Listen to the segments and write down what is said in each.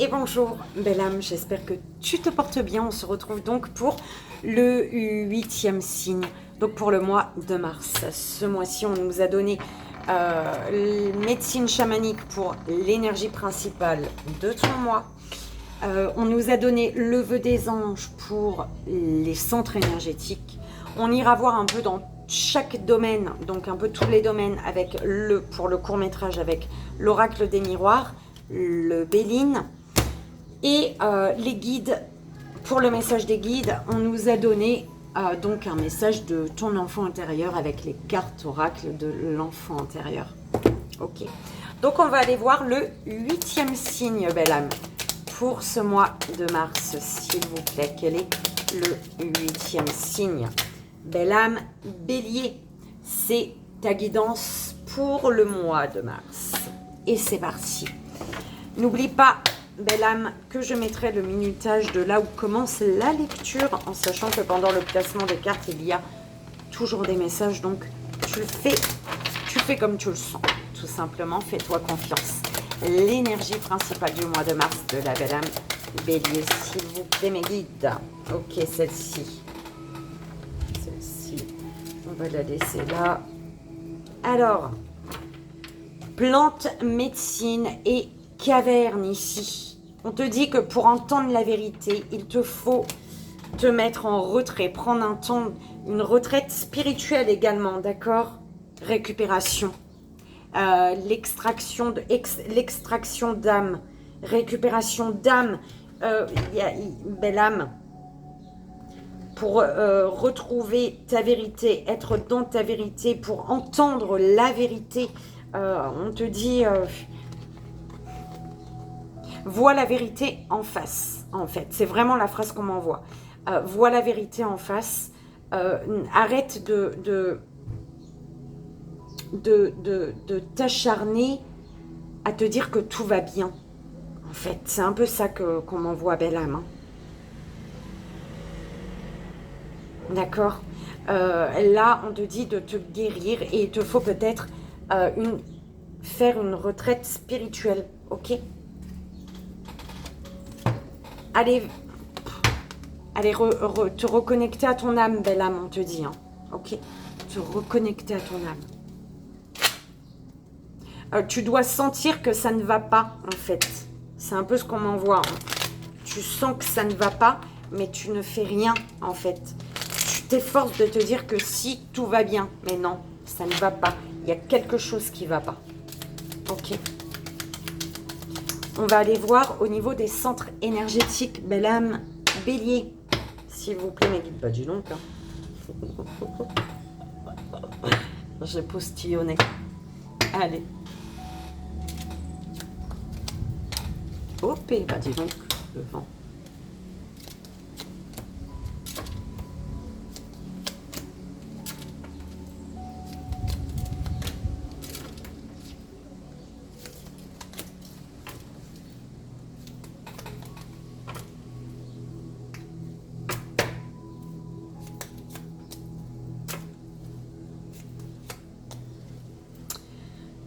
Et bonjour belle âme, j'espère que tu te portes bien. On se retrouve donc pour le 8e signe, donc pour le mois de mars. Ce mois-ci, on nous a donné médecine chamanique pour l'énergie principale de ton mois. On nous a donné le vœu des anges pour les centres énergétiques. On ira voir un peu dans chaque domaine, donc un peu tous les domaines avec pour le court-métrage avec l'oracle des miroirs, le Béline et les guides. Pour le message des guides, on nous a donné donc un message de ton enfant intérieur avec les cartes oracles de l'enfant intérieur. Ok. Donc on va aller voir le 8e signe, belle âme, pour ce mois de mars, s'il vous plaît. Quel est le 8e signe? Belle âme, bélier, c'est ta guidance pour le mois de mars. Et c'est parti. N'oublie pas, belle âme, que je mettrai le minutage de là où commence la lecture, en sachant que pendant le placement des cartes, il y a toujours des messages. Donc, tu fais comme tu le sens. Tout simplement, fais-toi confiance. L'énergie principale du mois de mars de la belle âme, bélier, s'il vous plaît, mes guides. Ok, celle-ci. Celle-ci, on va la laisser là. Alors, plante, médecine et caverne ici. On te dit que pour entendre la vérité, il te faut te mettre en retrait, prendre un temps, une retraite spirituelle également, d'accord? Récupération, l'extraction d'âme, récupération d'âme, belle âme, pour retrouver ta vérité, être dans ta vérité, pour entendre la vérité. On te dit, vois la vérité en face, en fait. C'est vraiment la phrase qu'on m'envoie. Vois la vérité en face. Arrête de t'acharner à te dire que tout va bien. En fait, c'est un peu ça qu'on m'envoie, belle âme. Hein. D'accord. Là, on te dit de te guérir et il te faut peut-être faire une retraite spirituelle. Ok? Allez te reconnecter à ton âme, belle âme, on te dit. Hein. Ok? Te reconnecter à ton âme. Tu dois sentir que ça ne va pas, en fait. C'est un peu ce qu'on m'envoie. Hein. Tu sens que ça ne va pas, mais tu ne fais rien, en fait. Tu t'efforces de te dire que si, tout va bien. Mais non, ça ne va pas. Il y a quelque chose qui ne va pas. Ok. On va aller voir au niveau des centres énergétiques. Belle âme, bélier. S'il vous plaît, mes guides. Bah, dis donc. Hein. J'ai postillonné. Allez. Hop, bah dis donc, le vent.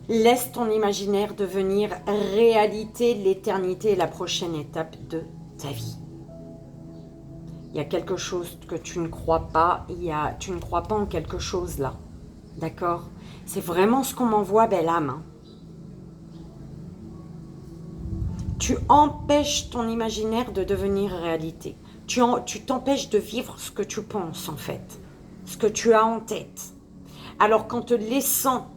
Laisse ton imaginaire devenir réalité. L'éternité est la prochaine étape de ta vie. Il y a quelque chose que tu ne crois pas. Tu ne crois pas en quelque chose là. D'accord? C'est vraiment ce qu'on m'envoie, belle âme. Hein. Tu empêches ton imaginaire de devenir réalité. Tu t'empêches de vivre ce que tu penses en fait. Ce que tu as en tête. Alors qu'en te laissant...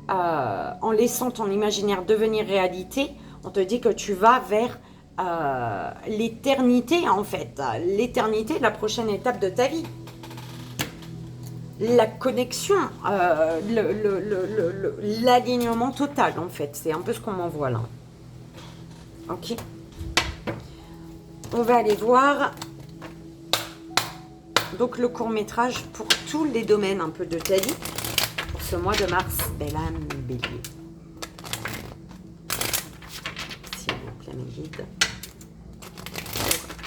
en laissant ton imaginaire devenir réalité, on te dit que tu vas vers l'éternité en fait. L'éternité est la prochaine étape de ta vie. La connexion, l'alignement total en fait. C'est un peu ce qu'on m'envoie là. Ok. On va aller voir donc le court-métrage pour tous les domaines un peu de ta vie. Ce mois de mars, belle âme, bélier. S'il vous plaît, mes guides.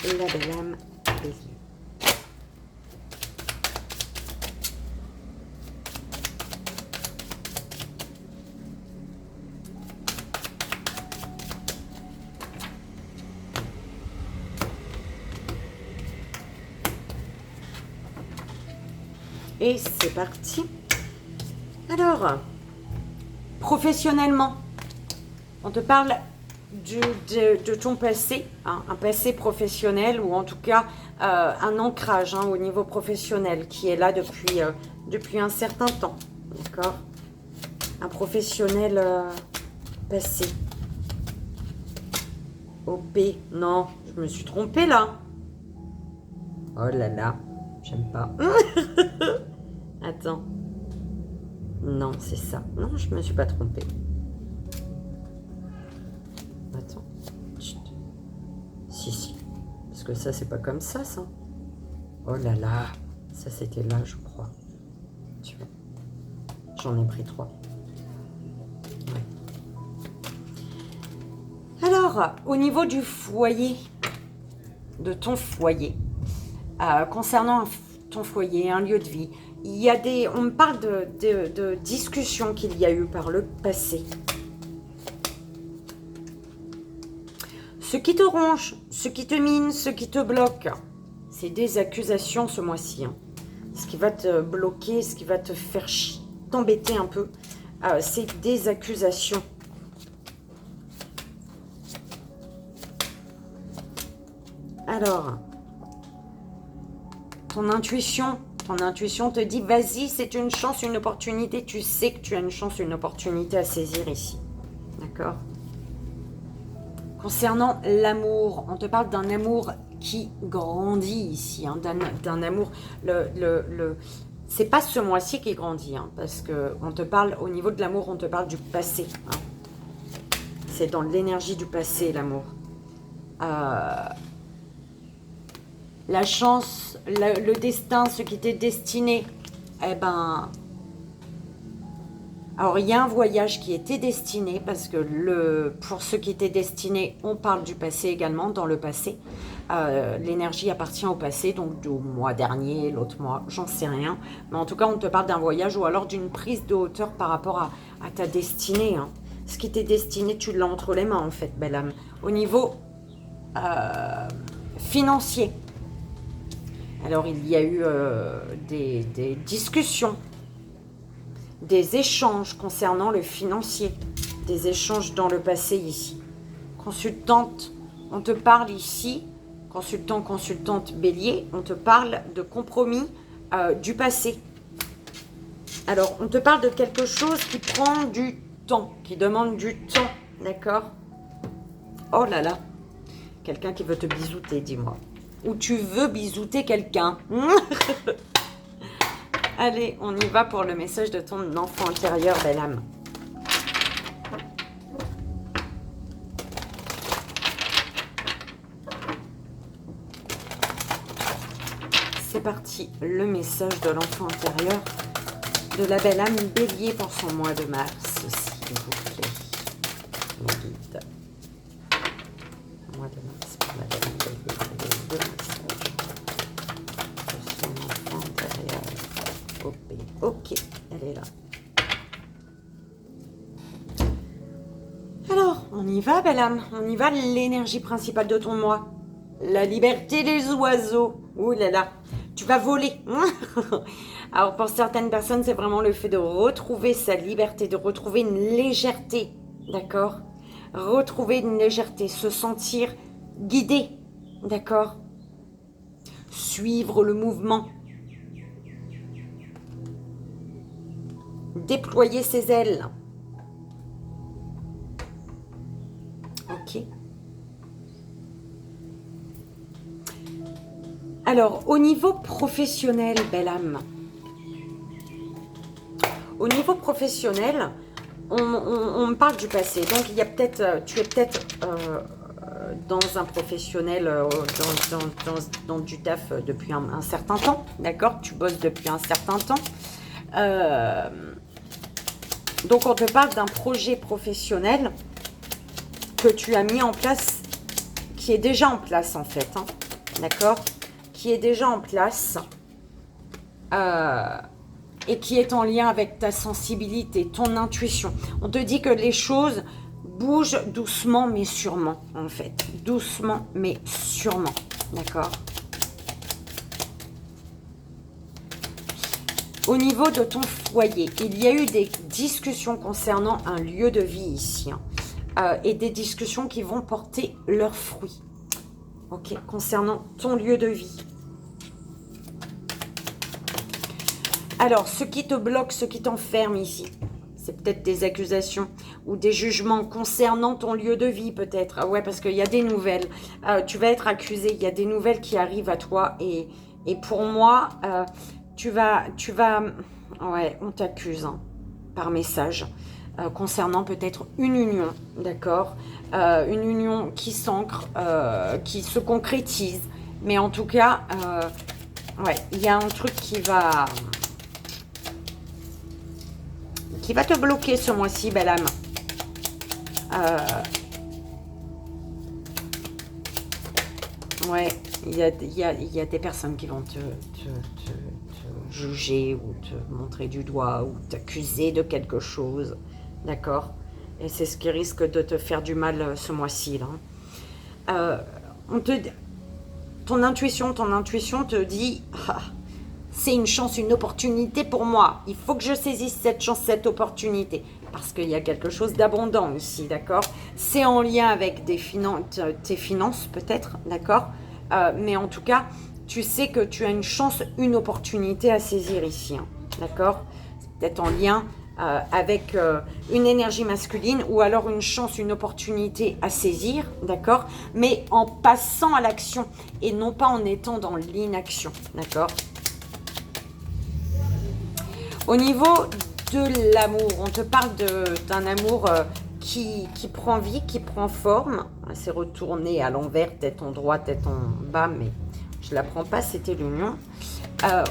Et la belle âme, bélier. Et c'est parti. Alors, professionnellement, on te parle de ton passé, hein, un passé professionnel ou en tout cas un ancrage au niveau professionnel qui est là depuis un certain temps. D'accord? Un professionnel passé. OP. Non, je me suis trompée là. Oh là là, j'aime pas. Attends. Non, c'est ça. Non, je me suis pas trompée. Attends. Chut. Si. Parce que ça, c'est pas comme ça. Oh là là. Ça, c'était là, je crois. Tu vois. J'en ai pris 3. Ouais. Alors, au niveau du foyer, de ton foyer, concernant ton foyer, un lieu de vie, il y a on me parle de discussions qu'il y a eu par le passé. Ce qui te ronge, ce qui te mine, ce qui te bloque, c'est des accusations ce mois-ci. Ce qui va te bloquer, ce qui va te faire t'embêter un peu, c'est des accusations. Alors, ton intuition te dit, vas-y, c'est une chance, une opportunité. Tu sais que tu as une chance, une opportunité à saisir ici. D'accord? Concernant l'amour, on te parle d'un amour qui grandit ici, d'un amour. C'est pas ce mois-ci qui grandit, parce que on te parle, au niveau de l'amour, on te parle du passé. C'est dans l'énergie du passé, l'amour. La chance, le destin, ce qui t'est destiné, eh ben... Alors, il y a un voyage qui était destiné, parce que pour ce qui était destiné, on parle du passé également, dans le passé. L'énergie appartient au passé, donc du mois dernier, l'autre mois, j'en sais rien. Mais en tout cas, on te parle d'un voyage ou alors d'une prise de hauteur par rapport à ta destinée. Ce qui t'est destiné, tu l'as entre les mains, en fait, belle âme. Au niveau financier, alors il y a eu des discussions, des échanges concernant le financier, des échanges dans le passé ici. Consultante, on te parle ici, consultante bélier, on te parle de compromis du passé. Alors, on te parle de quelque chose qui prend du temps, qui demande du temps, d'accord? Oh là là, quelqu'un qui veut te bisouter, dis-moi. Ou tu veux bisouter quelqu'un. Allez, on y va pour le message de ton enfant intérieur, belle âme. C'est parti, le message de l'enfant intérieur de la belle âme bélier pour son mois de mars, s'il vous plaît. Mon guide. Mois de mars pour la belle âme bélier, le message de son enfant intérieur. Ok, elle est là. Alors, on y va, belle âme. On y va, l'énergie principale de ton mois. La liberté des oiseaux. Ouh là là, tu vas voler. Alors, pour certaines personnes, c'est vraiment le fait de retrouver sa liberté, de retrouver une légèreté. D'accord? Retrouver une légèreté, se sentir guidé. D'accord? Suivre le mouvement. Déployer ses ailes. Ok. Alors, au niveau professionnel, belle âme. Au niveau professionnel, on me parle du passé. Donc, il y a peut-être, tu es peut-être dans un professionnel, dans du taf depuis un certain temps. D'accord? Tu bosses depuis un certain temps. Donc, on te parle d'un projet professionnel que tu as mis en place, qui est déjà en place en fait. D'accord? Qui est déjà en place et qui est en lien avec ta sensibilité, ton intuition. On te dit que les choses bougent doucement mais sûrement, en fait. Doucement mais sûrement. D'accord? Au niveau de ton foyer, il y a eu des discussions concernant un lieu de vie ici. Et des discussions qui vont porter leurs fruits. Ok, concernant ton lieu de vie. Alors, ce qui te bloque, ce qui t'enferme ici, c'est peut-être des accusations ou des jugements concernant ton lieu de vie peut-être. Ah ouais, parce qu'il y a des nouvelles. Tu vas être accusé, il y a des nouvelles qui arrivent à toi. Et pour moi, tu vas... Ouais, on t'accuse par message. Concernant peut-être une union, d'accord, une union qui s'ancre, qui se concrétise. Mais en tout cas, ouais, il y a un truc qui va te bloquer ce mois-ci, belle âme. Ouais, il y a des personnes qui vont te juger ou te montrer du doigt ou t'accuser de quelque chose. D'accord? Et c'est ce qui risque de te faire du mal ce mois-ci, là. Ton intuition te dit c'est une chance, une opportunité pour moi. Il faut que je saisisse cette chance, cette opportunité. Parce qu'il y a quelque chose d'abondant ici, d'accord? C'est en lien avec tes finances, peut-être, d'accord? Mais en tout cas, tu sais que tu as une chance, une opportunité à saisir ici, d'accord? C'est peut-être en lien avec une énergie masculine ou alors une chance, une opportunité à saisir, d'accord? Mais en passant à l'action et non pas en étant dans l'inaction, d'accord? Au niveau de l'amour, on te parle d'un amour qui prend vie, qui prend forme. C'est retourné à l'envers, tête en droit, tête en bas, mais je ne la prends pas, c'était l'union.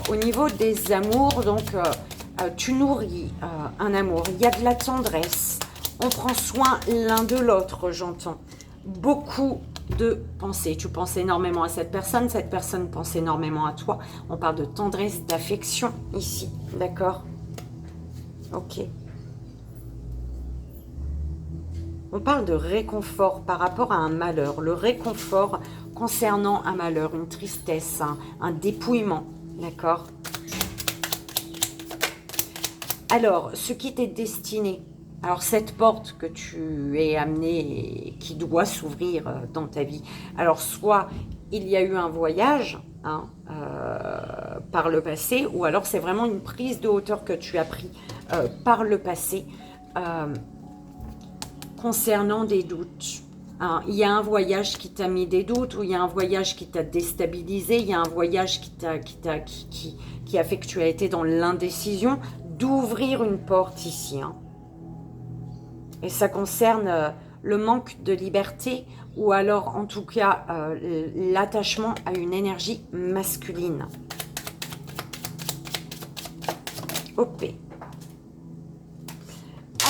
Au niveau des amours, donc... tu nourris un amour, il y a de la tendresse, on prend soin l'un de l'autre, j'entends. Beaucoup de pensées, tu penses énormément à cette personne pense énormément à toi. On parle de tendresse, d'affection ici, d'accord? Ok. On parle de réconfort par rapport à un malheur, le réconfort concernant un malheur, une tristesse, un dépouillement, d'accord? Alors, ce qui t'est destiné, alors cette porte que tu es amené et qui doit s'ouvrir dans ta vie, alors soit il y a eu un voyage par le passé, ou alors c'est vraiment une prise de hauteur que tu as pris par le passé concernant des doutes. Il y a un voyage qui t'a mis des doutes, ou il y a un voyage qui t'a déstabilisé, il y a un voyage qui a fait que tu as été dans l'indécision d'ouvrir une porte ici. Et ça concerne le manque de liberté ou alors en tout cas l'attachement à une énergie masculine. OP.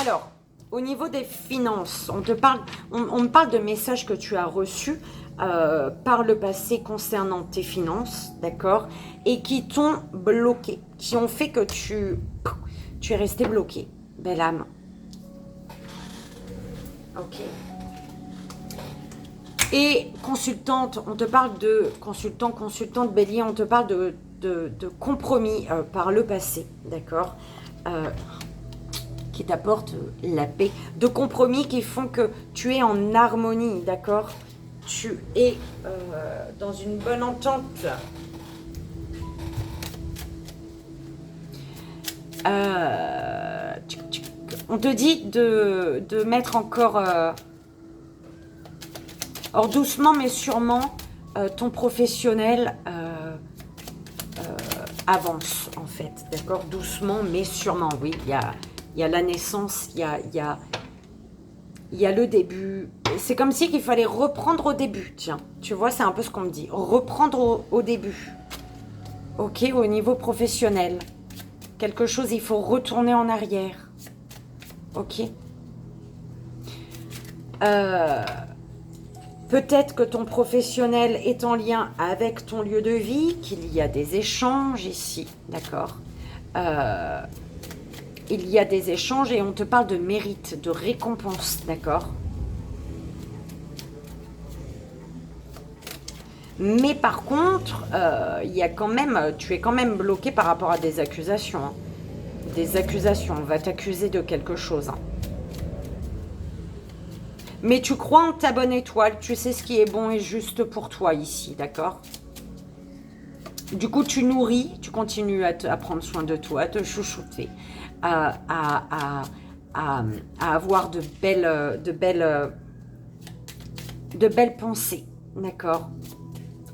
Alors, au niveau des finances, on me parle de messages que tu as reçus par le passé concernant tes finances, d'accord, et qui t'ont bloqué, qui ont fait que tu es resté bloqué, belle âme. Ok. Et consultante, on te parle de consultante bélier, on te parle de compromis par le passé, d'accord, qui t'apportent la paix, de compromis qui font que tu es en harmonie, d'accord, tu es dans une bonne entente. On te dit de mettre encore, or doucement mais sûrement, ton professionnel avance en fait, d'accord, doucement mais sûrement, oui, il y a la naissance, il y a le début. C'est comme si qu'il fallait reprendre au début, tiens, tu vois, c'est un peu ce qu'on me dit, reprendre au début, ok, au niveau professionnel. Quelque chose, il faut retourner en arrière. Ok. Peut-être que ton professionnel est en lien avec ton lieu de vie, qu'il y a des échanges ici, d'accord. Il y a des échanges et on te parle de mérite, de récompense, d'accord. Mais par contre, il y a quand même, tu es quand même bloqué par rapport à des accusations. Hein. Des accusations, on va t'accuser de quelque chose. Hein. Mais tu crois en ta bonne étoile, tu sais ce qui est bon et juste pour toi ici, d'accord? Du coup, tu nourris, tu continues à prendre soin de toi, à te chouchouter, à avoir de belles pensées, d'accord?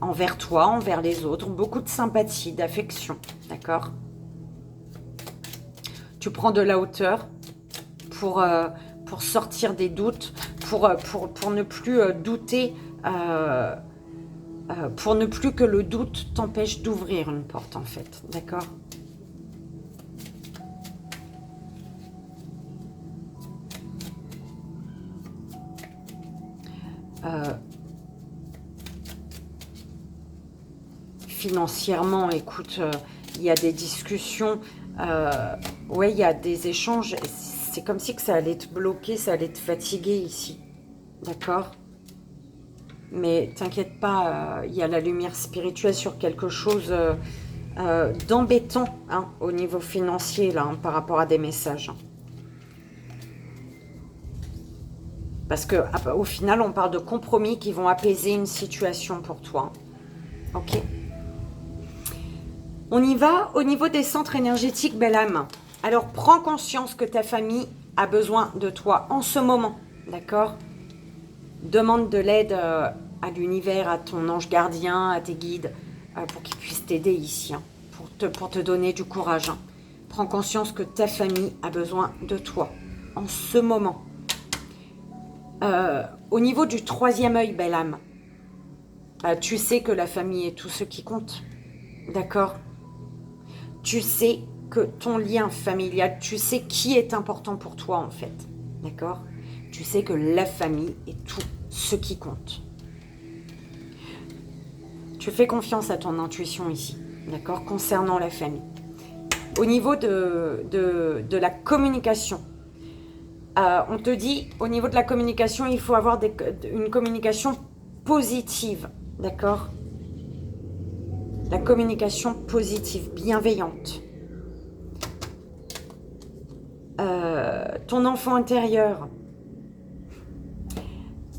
Envers toi, envers les autres, beaucoup de sympathie, d'affection, d'accord? Tu prends de la hauteur pour sortir des doutes, pour ne plus douter, pour ne plus que le doute t'empêche d'ouvrir une porte, en fait, d'accord? Financièrement, écoute, il y a des discussions, ouais, il y a des échanges, c'est comme si que ça allait te bloquer, ça allait te fatiguer ici, d'accord? Mais t'inquiète pas, il y a la lumière spirituelle sur quelque chose d'embêtant hein, au niveau financier, là, hein, par rapport à des messages. Parce que au final, on parle de compromis qui vont apaiser une situation pour toi. Ok. On y va au niveau des centres énergétiques, belle âme. Alors, prends conscience que ta famille a besoin de toi en ce moment, d'accord? Demande de l'aide à l'univers, à ton ange gardien, à tes guides, pour qu'ils puissent t'aider ici, hein, pour te donner du courage. Hein. Prends conscience que ta famille a besoin de toi en ce moment. Au niveau du troisième œil, belle âme, tu sais que la famille est tout ce qui compte, d'accord? Tu sais que ton lien familial, tu sais qui est important pour toi en fait, d'accord? Tu sais que la famille est tout ce qui compte. Tu fais confiance à ton intuition ici, d'accord? Concernant la famille. Au niveau de la communication, on te dit, au niveau de la communication, il faut avoir une communication positive, d'accord? La communication positive, bienveillante. Ton enfant intérieur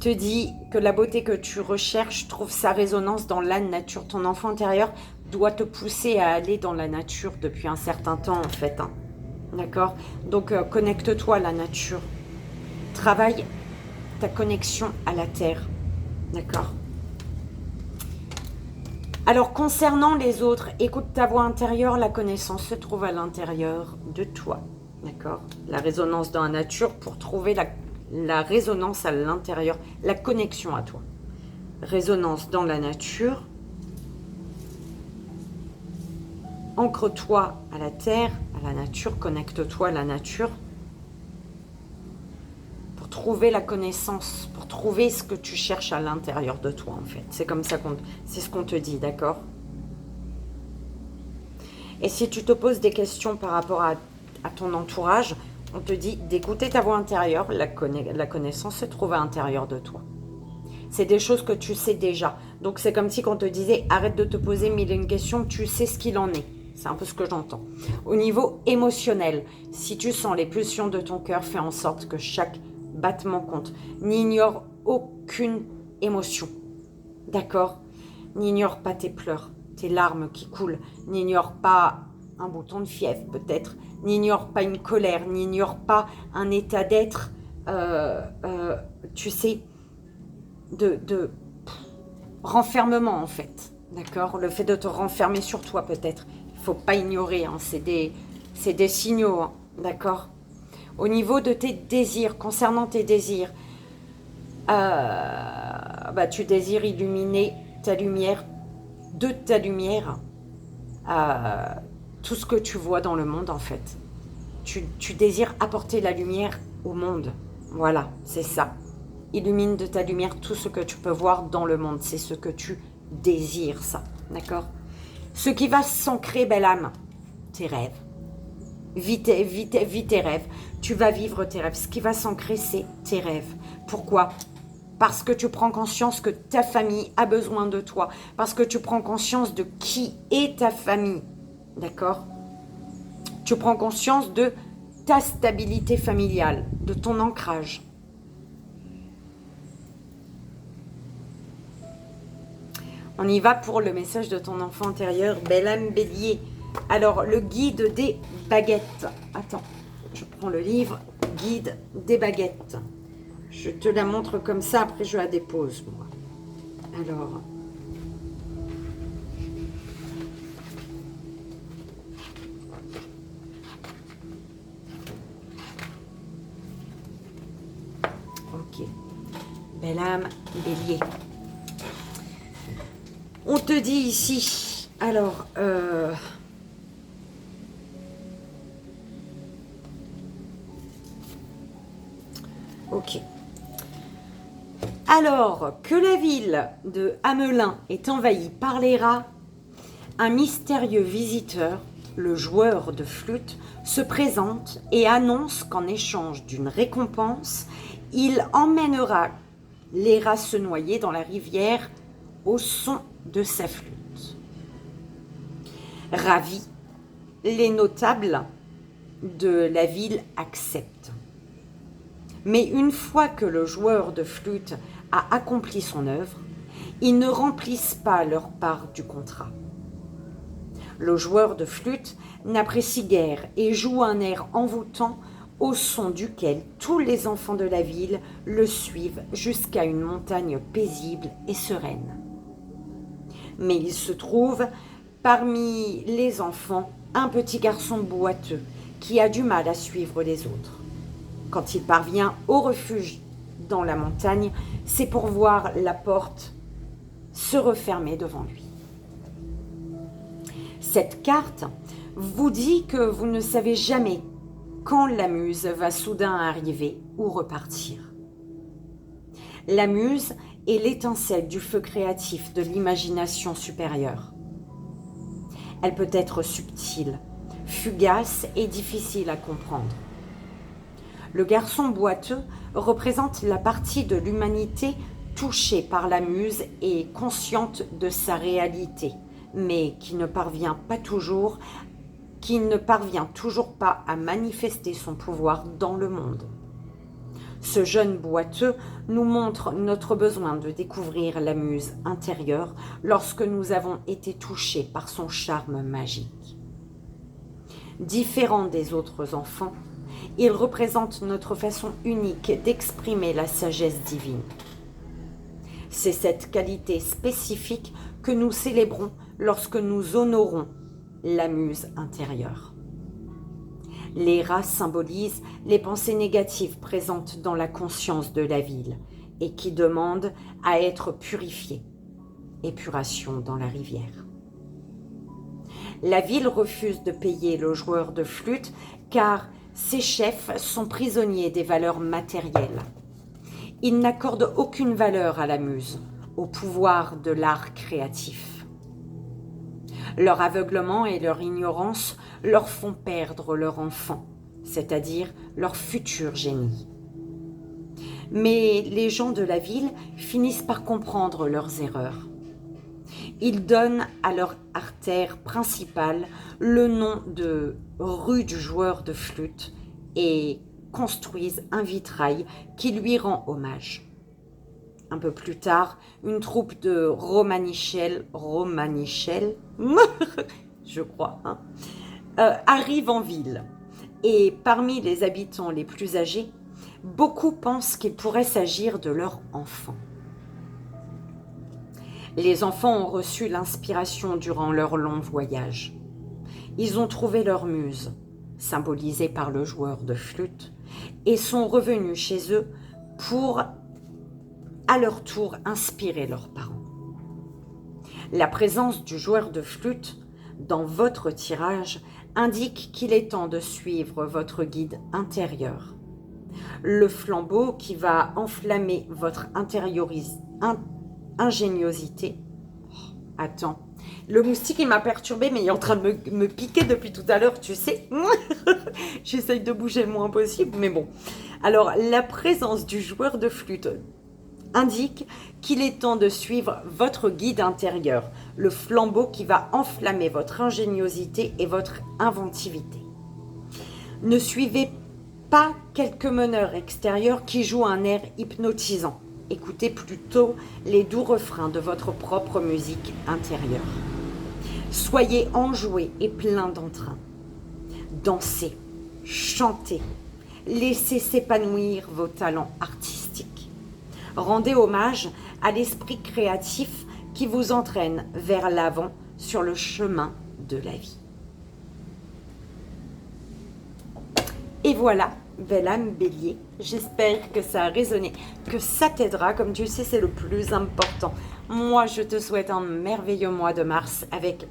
te dit que la beauté que tu recherches trouve sa résonance dans la nature. Ton enfant intérieur doit te pousser à aller dans la nature depuis un certain temps en fait. Hein. D'accord? Donc connecte-toi à la nature. Travaille ta connexion à la terre. D'accord? Alors concernant les autres, écoute ta voix intérieure, la connaissance se trouve à l'intérieur de toi. D'accord? La résonance dans la nature pour trouver la résonance à l'intérieur, la connexion à toi. Résonance dans la nature. Ancre-toi à la terre, à la nature, connecte-toi à la nature pour trouver la connaissance, pour trouver ce que tu cherches à l'intérieur de toi en fait. C'est comme ça c'est ce qu'on te dit, d'accord? Et si tu te poses des questions par rapport à ton entourage, on te dit d'écouter ta voix intérieure, la connaissance se trouve à l'intérieur de toi. C'est des choses que tu sais déjà. Donc c'est comme si on te disait arrête de te poser mille et une questions, tu sais ce qu'il en est. C'est un peu ce que j'entends. Au niveau émotionnel, si tu sens les pulsions de ton cœur, fais en sorte que chaque battement compte. N'ignore aucune émotion. D'accord? N'ignore pas tes pleurs, tes larmes qui coulent. N'ignore pas un bouton de fièvre peut-être. N'ignore pas une colère. N'ignore pas un état d'être, tu sais, de renfermement en fait. D'accord? Le fait de te renfermer sur toi peut-être. Il ne faut pas ignorer. Hein. C'est des signaux. Hein. D'accord? Au niveau de tes désirs, concernant tes désirs, tu désires illuminer ta lumière, de ta lumière, tout ce que tu vois dans le monde en fait. Tu désires apporter la lumière au monde. Voilà, c'est ça. Illumine de ta lumière tout ce que tu peux voir dans le monde. C'est ce que tu désires, ça. D'accord? Ce qui va s'ancrer, belle âme, tes rêves. Vis tes rêves. Tu vas vivre tes rêves. Ce qui va s'ancrer, c'est tes rêves. Pourquoi? parce que tu prends conscience que ta famille a besoin de toi, parce que tu prends conscience de qui est ta famille, d'accord? Tu prends conscience de ta stabilité familiale, de ton ancrage. On y va pour le message de ton enfant intérieur, belle âme bélier. Alors, le guide des baguettes. Attends, je prends le livre, guide des baguettes. Je te la montre comme ça, après je la dépose, moi. Alors... Ok. Belle âme bélier. On te dit ici, alors, ok. Alors que la ville de Hamelin est envahie par les rats, un mystérieux visiteur, le joueur de flûte, se présente et annonce qu'en échange d'une récompense, il emmènera les rats se noyer dans la rivière au son de sa flûte. Ravis, les notables de la ville acceptent. Mais une fois que le joueur de flûte a accompli son œuvre, ils ne remplissent pas leur part du contrat. Le joueur de flûte n'apprécie guère et joue un air envoûtant au son duquel tous les enfants de la ville le suivent jusqu'à une montagne paisible et sereine. Mais il se trouve parmi les enfants un petit garçon boiteux qui a du mal à suivre les autres. Quand il parvient au refuge dans la montagne, c'est pour voir la porte se refermer devant lui. Cette carte vous dit que vous ne savez jamais quand la muse va soudain arriver ou repartir. La muse est l'étincelle du feu créatif de l'imagination supérieure. Elle peut être subtile, fugace et difficile à comprendre. Le garçon boiteux représente la partie de l'humanité touchée par la muse et consciente de sa réalité, mais qui ne parvient toujours pas à manifester son pouvoir dans le monde. Ce jeune boiteux nous montre notre besoin de découvrir la muse intérieure lorsque nous avons été touchés par son charme magique. Différent des autres enfants, il représente notre façon unique d'exprimer la sagesse divine. C'est cette qualité spécifique que nous célébrons lorsque nous honorons la muse intérieure. Les rats symbolisent les pensées négatives présentes dans la conscience de la ville et qui demandent à être purifiées. Épuration dans la rivière. La ville refuse de payer le joueur de flûte car ses chefs sont prisonniers des valeurs matérielles. Ils n'accordent aucune valeur à la muse, au pouvoir de l'art créatif. Leur aveuglement et leur ignorance leur font perdre leur enfant, c'est-à-dire leur futur génie. Mais les gens de la ville finissent par comprendre leurs erreurs. Ils donnent à leur artère principale le nom de rue du joueur de flûte et construisent un vitrail qui lui rend hommage. Un peu plus tard, une troupe de Romanichel, je crois, arrive en ville. Et parmi les habitants les plus âgés, beaucoup pensent qu'il pourrait s'agir de leur enfant. Les enfants ont reçu l'inspiration durant leur long voyage. Ils ont trouvé leur muse, symbolisée par le joueur de flûte, et sont revenus chez eux pour, à leur tour, inspirer leurs parents. La présence du joueur de flûte dans votre tirage indique qu'il est temps de suivre votre guide intérieur. Le flambeau qui va enflammer votre ingéniosité. Oh, attends, le moustique il m'a perturbé mais il est en train de me piquer depuis tout à l'heure, tu sais. J'essaye de bouger le moins possible, mais bon. Alors, la présence du joueur de flûte indique qu'il est temps de suivre votre guide intérieur, le flambeau qui va enflammer votre ingéniosité et votre inventivité. Ne suivez pas quelques meneurs extérieurs qui jouent un air hypnotisant. Écoutez plutôt les doux refrains de votre propre musique intérieure. Soyez enjoués et plein d'entrain. Dansez, chantez, laissez s'épanouir vos talents artistiques. Rendez hommage à l'esprit créatif qui vous entraîne vers l'avant sur le chemin de la vie. Et voilà, belle âme bélier, j'espère que ça a résonné, que ça t'aidera, comme tu le sais, c'est le plus important. Moi, je te souhaite un merveilleux mois de mars avec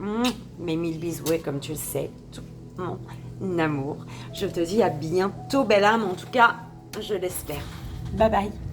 mes 1000 bisous et comme tu le sais, tout mon amour. Je te dis à bientôt, belle âme, en tout cas, je l'espère. Bye bye.